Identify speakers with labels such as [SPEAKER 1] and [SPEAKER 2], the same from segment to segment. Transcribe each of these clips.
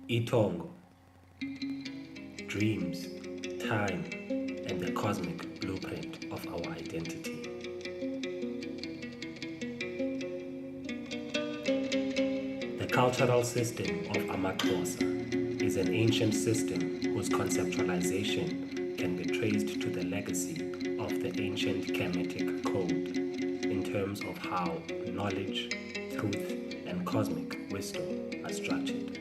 [SPEAKER 1] Itongo, dreams, time, and the cosmic blueprint of our identity. The cultural system of AmaXhosa is an ancient system whose conceptualization can be traced to the legacy of the ancient Kemetic code in terms of how knowledge, truth, and cosmic wisdom are structured.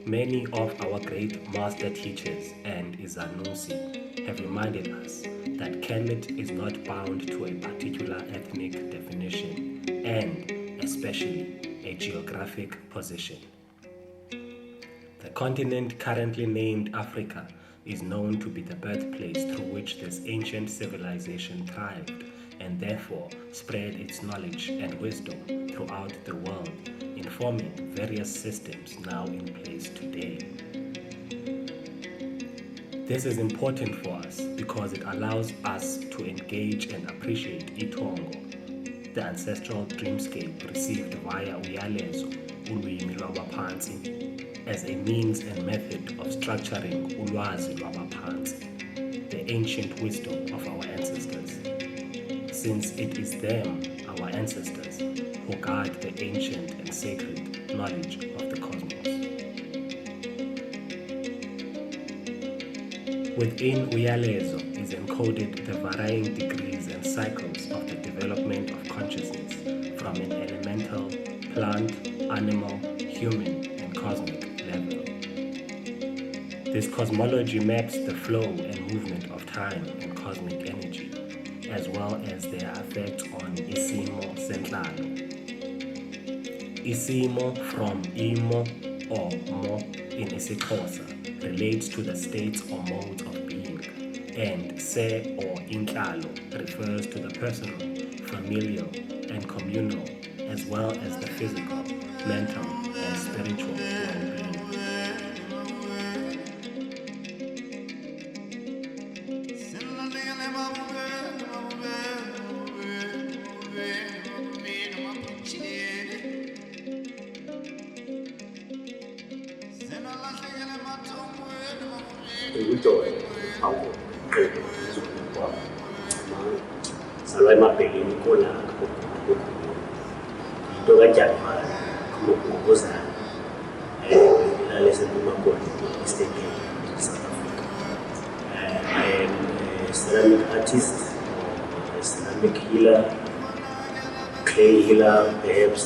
[SPEAKER 1] Many of our great master teachers and Izanusi have reminded us that Kemet is not bound to a particular ethnic definition and especially a geographic position. The continent currently named Africa is known to be the birthplace through which this ancient civilization thrived and therefore spread its knowledge and wisdom throughout the world, informing various systems now in place today. This is important for us because it allows us to engage and appreciate Itongo, the ancestral dreamscape received via Uyalezo, ulwimi lwabaphansi, as a means and method of structuring ulwazi lwabaphansi, the ancient wisdom of our ancestors, since it is them, our ancestors, who guard the ancient and sacred knowledge of the cosmos. Within Uyalezo is encoded the varying degrees and cycles of the development of consciousness from an elemental, plant, animal, human, and cosmic level. This cosmology maps the flow and movement of time and cosmic energy, as well as their effect on isimo sentlalo. Isimo from imo or mo in isiXhosa relates to the states or modes of being, and se or intlalo refers to the personal, familial, and communal, as well as the physical, mental, and spiritual well-being.
[SPEAKER 2] Salwa emabhekeni kona into kaJanuwari kumukhuza lalese kumakona Eastern Cape, South Africa. I am a ceramic artist, a ceramic healer, clay healer, perhaps.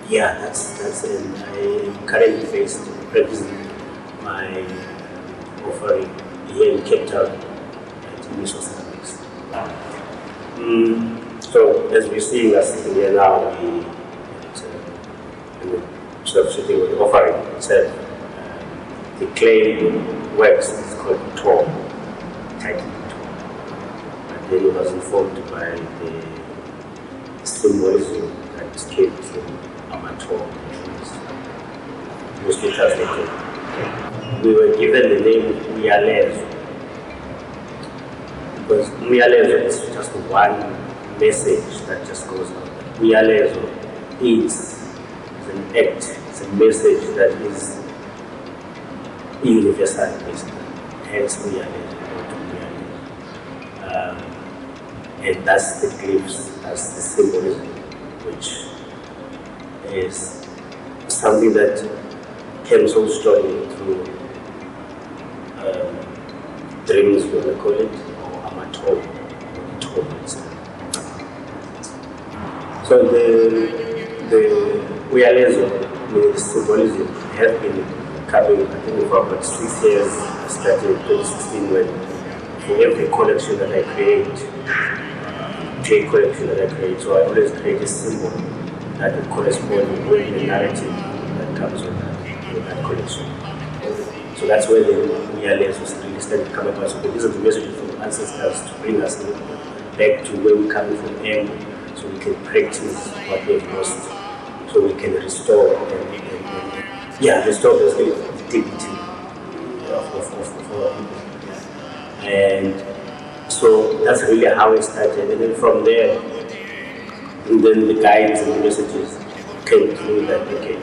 [SPEAKER 2] That's and I am currently practicing my offering here in Cape Town at Initial Ceramics. So as we're seeing us sitting here now, we substituting with the offering itself. The clay wax is called tor, tightly tor. And then it was informed by the symbolism that came from Amator trees, mostly translated. We were given the name Uyalezo because Uyalezo is just one message that just goes out. Uyalezo is an act, it's a message that is universal, basically. Hence Uyalezo, and that's the glyphs, that's the symbolism, which is something that came so strongly through dreams, we will call it, or amator, or itself. So the Uyalezo, the symbolism, has been coming, I think, for about 6 years. I started in 2016 when for every collection that I create, clay collection that I create, so I always create a symbol that would correspond with the narrative that comes with that collection. So that's where the Uyalezo really started to come about. So these are the messages from ancestors to bring us back to where we're coming from, and so we can practice what we've lost, so we can restore restore the dignity of our people. And so that's really how it started. And then from there, and then the guides and the messages came through that, okay,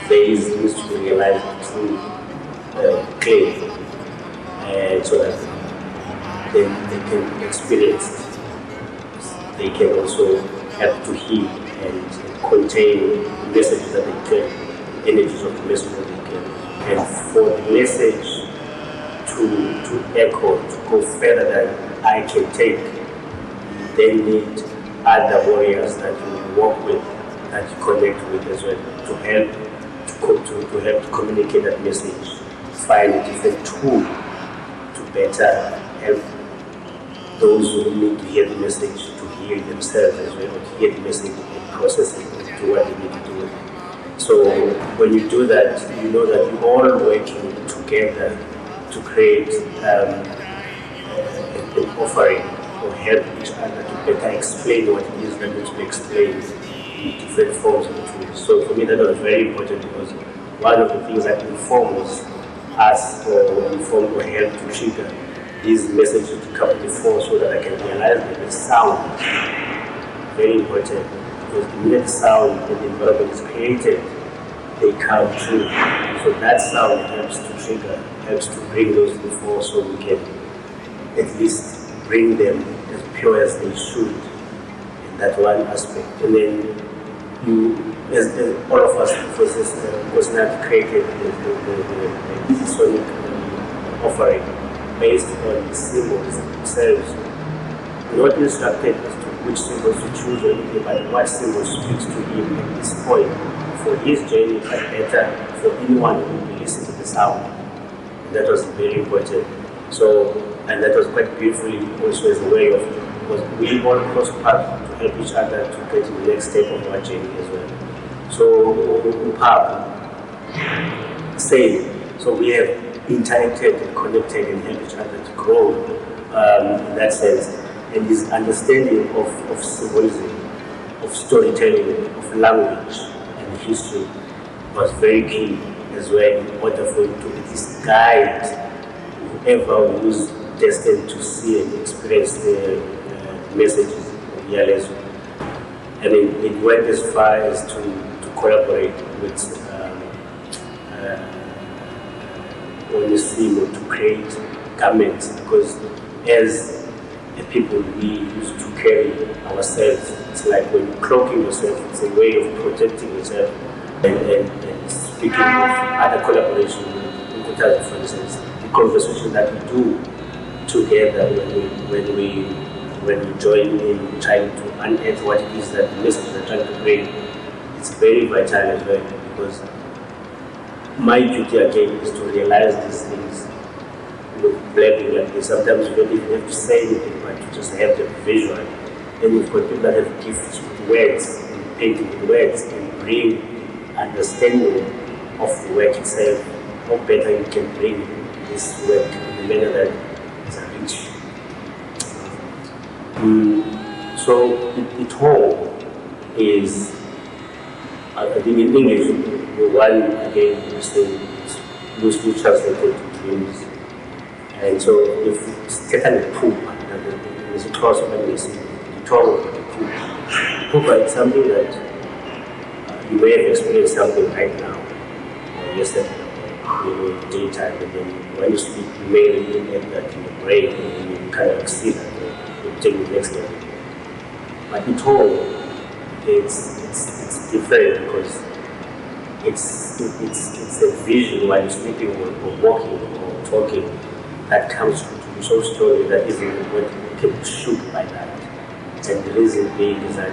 [SPEAKER 2] phase needs to be realized through clay, and so that then they can experience it. They can also help to heal and contain the messages that they get, energies of the message that they get. And for the message to echo, to go further than I can take, they need other warriors that you work with, that you connect with as well, to help to communicate that message, find a different tool to better help those who need to hear the message to hear themselves as well, to hear the message and process it and do what they need to do with it. So when you do that, you know that you're all working together to create an offering or help each other to better explain what it is that needs to be explained in different forms and tools. So for me that was very important, because one of the things that informs us or inform or help to trigger these messages to come to the fore so that I can realize that the sound is very important, because the minute sound and the environment is created, they come true. So that sound helps to trigger, helps to bring those to the fore so we can at least bring them as pure as they should in that one aspect. And then you, as all of us, was not created the sonic offering based on the symbols themselves, not instructed as to which symbols to choose or anything, but what symbol speaks to him at this point for his journey, but better for anyone who will listen to the sound. And that was very important. So, and that was quite beautifully also as a way of, because we all cross paths to help each other to get to the next step of our journey as well. So, same. So we have interacted and connected and helped each other to grow in that sense. And this understanding of symbolism, of storytelling, of language and history was very key as well, in order for you to at least guide whoever who's destined to see and experience the messages of Uyalezo. And it went as far as to collaborate with on this theme to create garments, because as a people we used to carry ourselves. It's like when you're cloaking yourself, it's a way of protecting yourself. And speaking of other collaboration, for instance, the conversation that we do together when we join in trying to unearth what it is that the message we're trying to bring, it's very vital as well, because my duty again is to realize these things. Blabbing like this, sometimes you don't even have to say anything, but you just have the visual. And you've got people that have gifts with words, and painting with words, and bring understanding of the work itself. How better you can bring this work in a manner that is rich. So it all is, I think in English, the one again you say is loosely translated to dreams. And so if it's taken a poop, there's a clause of English, the tongue of the poop. Poop is something that you may have experienced something right now, or yesterday, daytime, and then when you sleep, you may really get that in your brain, and you kind of see that, you take the next level. But it all, it's different, because it's a vision while you're sleeping or walking or talking that comes to so strongly that even when you can shoot by that. And the reason being is that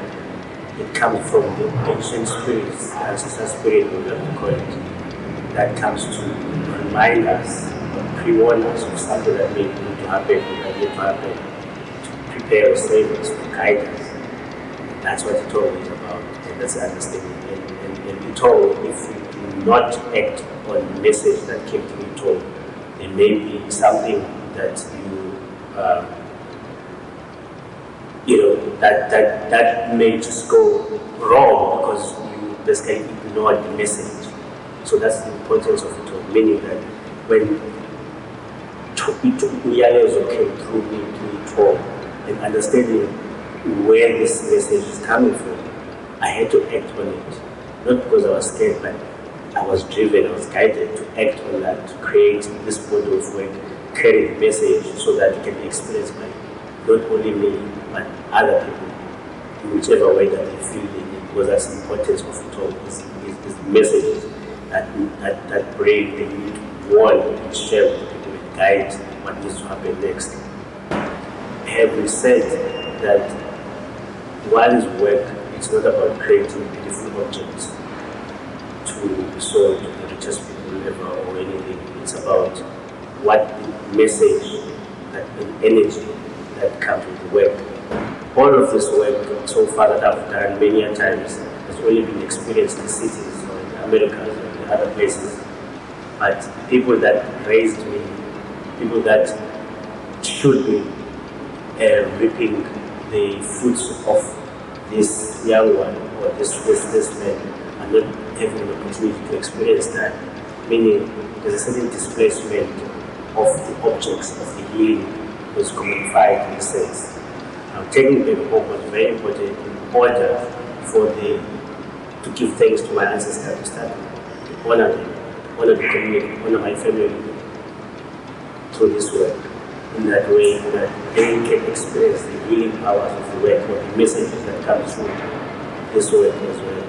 [SPEAKER 2] it comes from the ancient spirits, the ancestor spirit, whatever you call it, that comes to remind us, pre-warn us of something that may need to happen, that need to happen, to prepare us, save us, to guide us. That's what it all is about, and that's the understanding. And it all, if we do not act on the message that came to be told, there may be something that that may just go wrong because you basically ignored the message. So that's the importance of it all, meaning that when Uyalezo came through me to it all and understanding where this message is coming from, I had to act on it. not because I was scared, but I was driven, I was guided to act on that, to create this body of work, carry the message so that it can be experienced by not only me, but other people, in whichever way that they feel they need, because that's the importance of it all, is the messages that bring the need to warn and share with people and guide what needs to happen next. Having said that, while his work, it's not about creating beautiful objects to be sold to the richest people ever or anything. It's about what the message, that the energy that comes with the work. All of this work so far that I've done many a times has only been experienced in cities or in America or in other places. But people that raised me, people that should be reaping the fruits of this young one or this man are not having an opportunity to experience that. Meaning there's a certain displacement of the objects of the healing was commodified in a sense. Now taking them home was very important in order for to give thanks to my ancestors to start to honor them, to honor the community, to honor my family through this work. In that way, that they can experience the healing powers of the work or the messages that come through this work as well.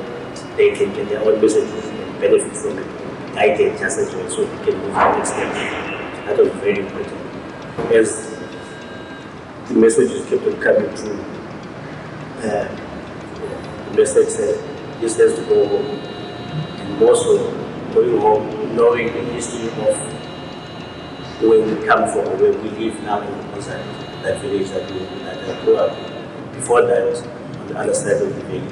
[SPEAKER 2] They can get their own messages and benefit from it, guided just as well, so they can move to the next step. That was very important. As the messages kept on coming through, the message said, this has to go home. And more so, going home, knowing the history of where we come from, where we live now in the Mozart, that village that I grew up. Before that, on the other side of the village,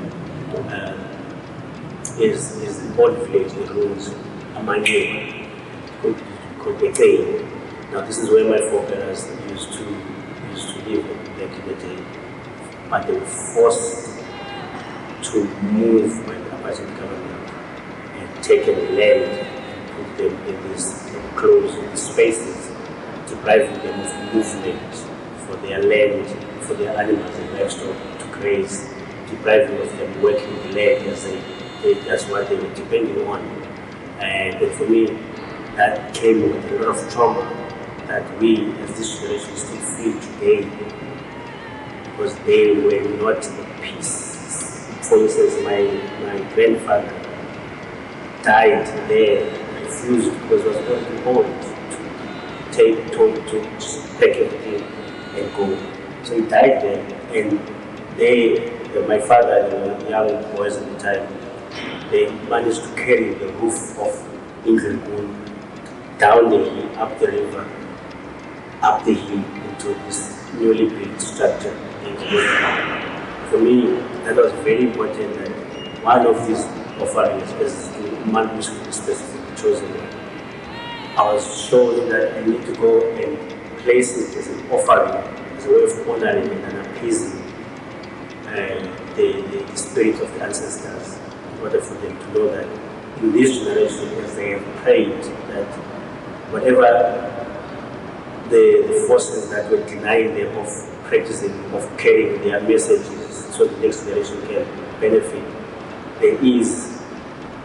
[SPEAKER 2] is the old village, the ruins, Amanye, Kotekei. Now this is where my forebears used to live back in the day. But they were forced to move by the Apache government and taken land and put them in these enclosed spaces, depriving them of movement for their land, for their animals and livestock to graze, depriving of them working the land as what they were depending on. And for me, that came with a lot of trauma that we as this generation still feel today, because they were not at peace. For instance, my grandfather died there, refused because he was not old to pack everything and go. So he died there, and my father, they were young boys at the time, they managed to carry the roof of England down the hill, up the river, up the hill into this newly built structure. For me, that was very important that one of these offerings is the man who is specifically chosen. I was shown that I need to go and place it as an offering, as a way of honoring and appeasing the spirit of the ancestors, in order for them to know that in this generation, as they have prayed, that whatever the forces that were denying them of practicing, of carrying their messages so the next generation can benefit, there is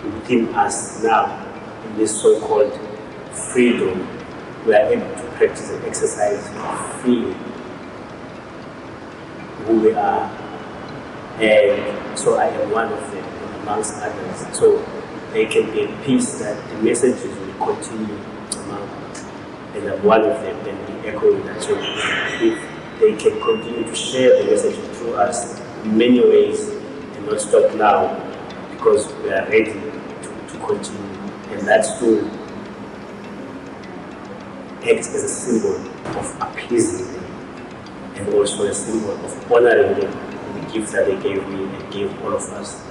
[SPEAKER 2] within us now, in this so-called freedom, we are able to practice and exercise freely who we are. And so I am one of them amongst others. So they can be at peace that the messages will continue among, and I'm one of them, and we echo that. So if they can continue to share the message through us in many ways and not stop now, because we are ready to continue. And that's to act as a symbol of appeasing them, and also a symbol of honoring them, the gift that they gave me and gave all of us.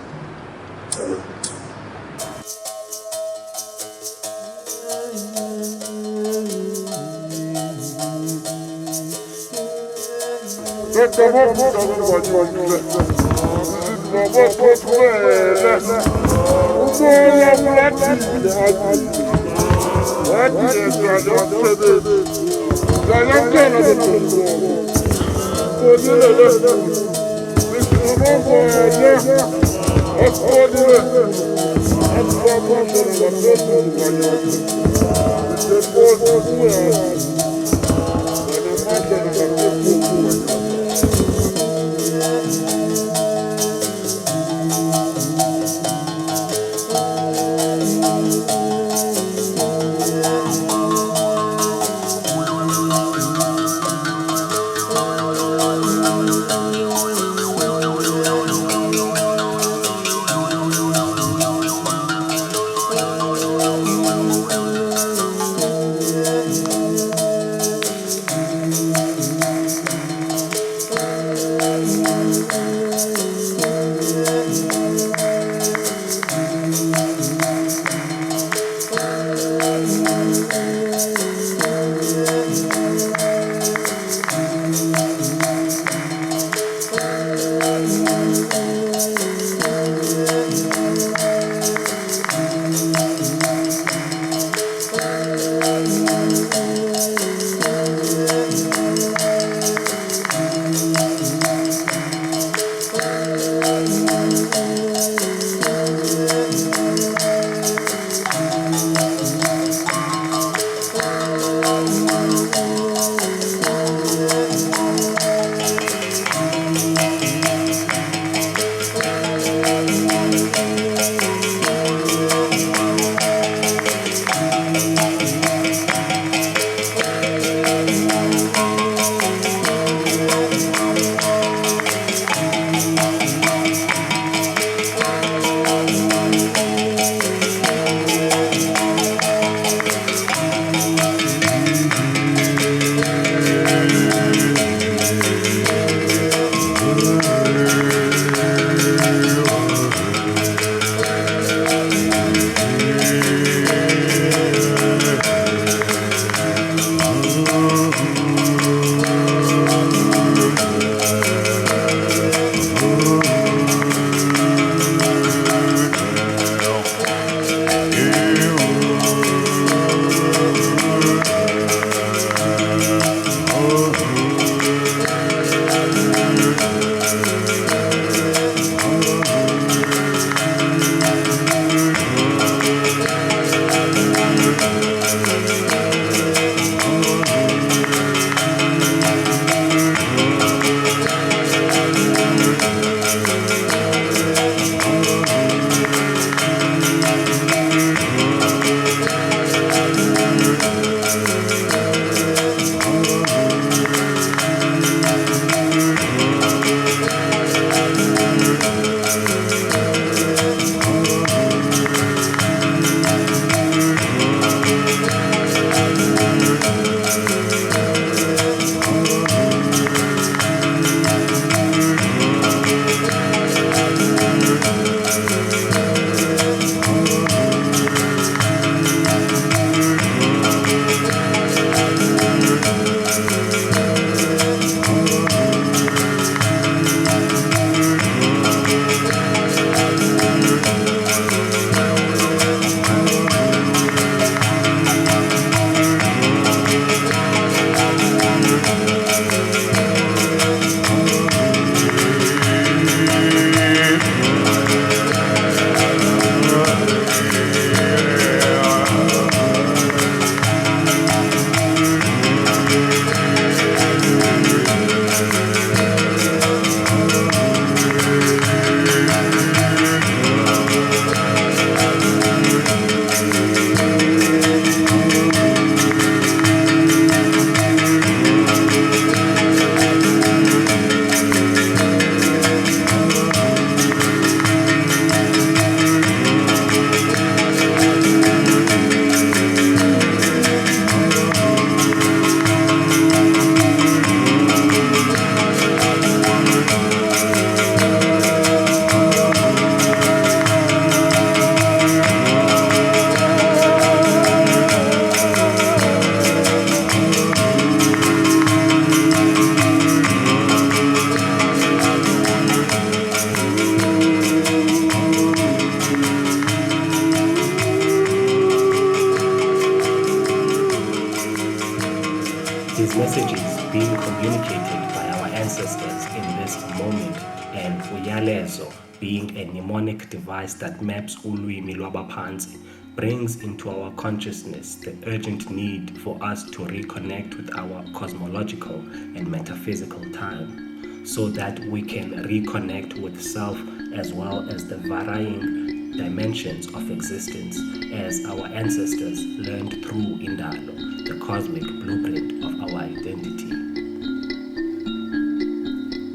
[SPEAKER 1] These messages being communicated by our ancestors in this moment and Uyalezo, being a mnemonic device that maps ulwimi lwabaphansi, brings into our consciousness the urgent need for us to reconnect with our cosmological and metaphysical time, so that we can reconnect with self as well as the varying dimensions of existence as our ancestors learned through Indalo, the cosmic blueprint of our identity.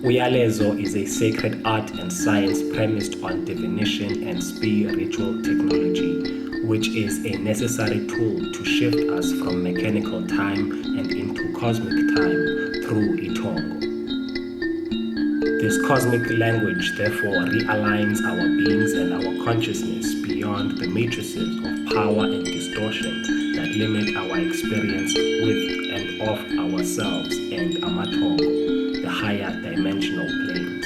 [SPEAKER 1] Uyalezo is a sacred art and science premised on divination and spiritual technology, which is a necessary tool to shift us from mechanical time and into cosmic time through Itongo. This cosmic language therefore realigns our beings and our consciousness beyond the matrices of power and distortion that limit our experience with and of ourselves and Amatongo, the higher dimensional planes.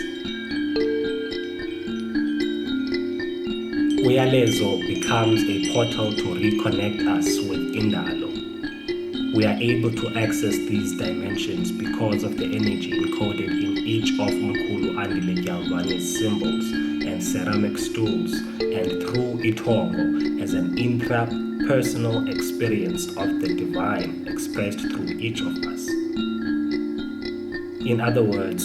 [SPEAKER 1] Uyalezo becomes a portal to reconnect us with Indalo. We are able to access these dimensions because of the energy encoded in each of ANDILE DYALVANE's symbols and ceramic stools, and through Itongo as an intra-personal experience of the divine expressed through each of us. In other words,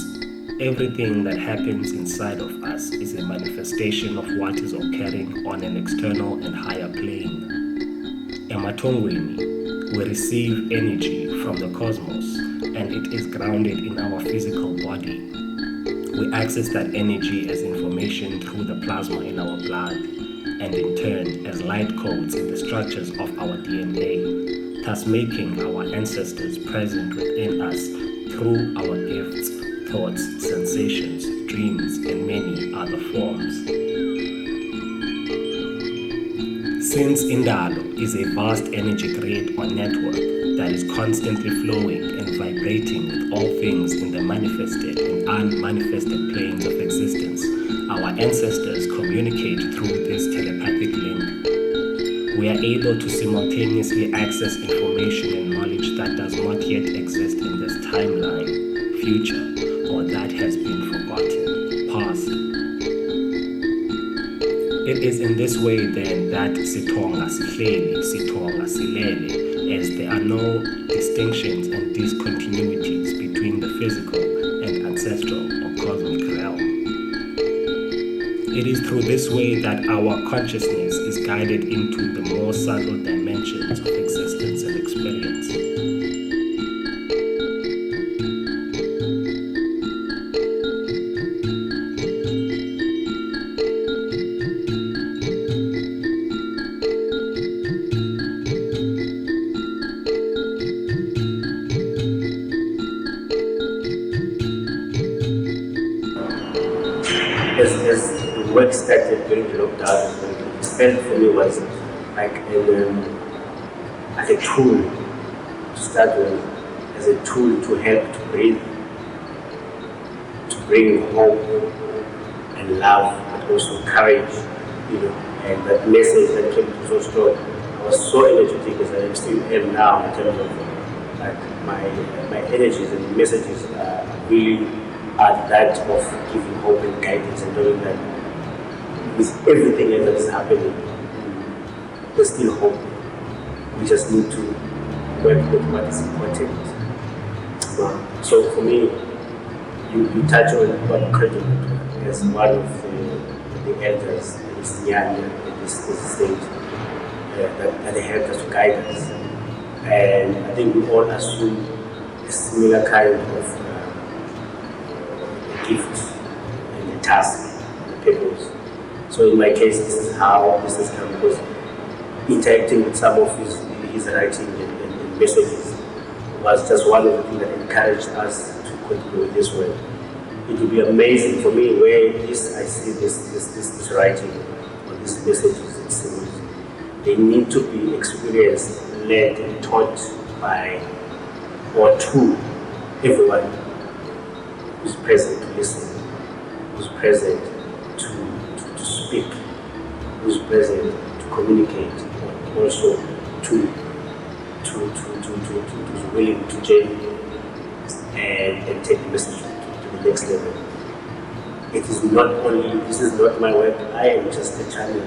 [SPEAKER 1] everything that happens inside of us is a manifestation of what is occurring on an external and higher plane. Ematongweni, we receive energy from the cosmos, and it is grounded in our physical body. We access that energy as information through the plasma in our blood, and in turn as light codes in the structures of our DNA, thus making our ancestors present within us through our gifts, thoughts, sensations, dreams, and many other forms. Since Indalo is a vast energy grid or network that is constantly flowing and vibrating with all things in the manifested and unmanifested planes of existence, our ancestors communicate through this telepathic link. We are able to simultaneously access information and knowledge that does not yet exist in this timeline, future, or that has been forgotten, past. It is in this way then that Sitonga Sihleli, Sitonga Silele, as there are no distinctions and discontinuities between the physical and ancestral or cosmic realm. It is through this way that our consciousness is guided into the more subtle dimensions of existence and experience.
[SPEAKER 2] As the work started during the lockdown, it felt for me was like as a tool to start with, as a tool to help to breathe, to bring hope and love, but also courage, and that message that came so strong. I was so energetic as I still am now in terms of like my energies and messages really are that of giving hope and guidance and knowing that with everything that is happening, there's still hope. We just need to work with what is important. So for me, you touch on what credit as one of the elders in this Nyanya, in this stage, that they helped us to guide us. And I think we all assume a similar kind of gift and the task and the purpose. So in my case, this is how this has come, because interacting with some of his writing and messages was just one of the things that encouraged us to continue with this work. It will be amazing for me where I see this writing or these messages and symbols. They need to be experienced, led, and taught by or to everyone who's present to listen, who's present to speak, who's present to communicate, but also to willing to journey and take the message to the next level. this is not my work, I am just a channel.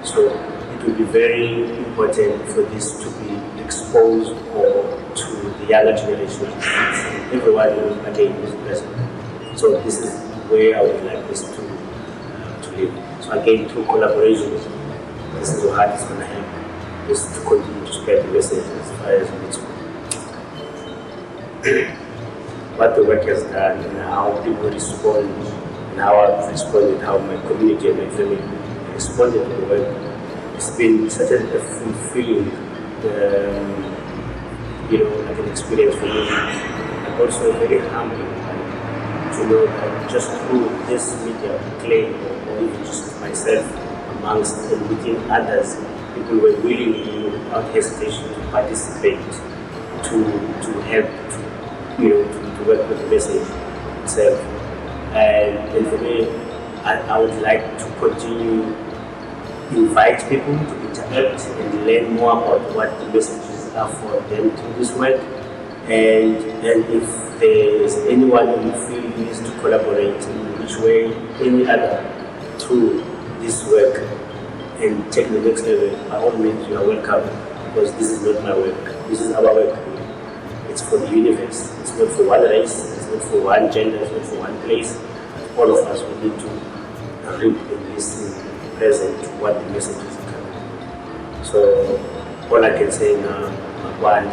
[SPEAKER 2] So it will be very important for this to be exposed or to the younger generation. Everyone knows again is present. So this is where I would like this to live. So again, through collaboration, this is what is going to help us to continue to spread the message as far as it's what the work has done and how people respond and how I've responded, how my community and my family responded to the work. It's been such a fulfilling like an experience for me, and also very humbling to know that just through this media claim or even just myself amongst and within others, people were willingly without hesitation to participate, to help, to work with the message itself. And for me, I would like to continue invite people to interact and learn more about what the messages are for them through this work. And if there's anyone who feel needs to collaborate in which way, any other, through this work and take the next level, by all means you are welcome, because this is not my work, this is our work. It's for the universe, it's not for one race, it's not for one gender, it's not for one place. All of us will need to read and listen, present what the message is coming. So all I can say now, one,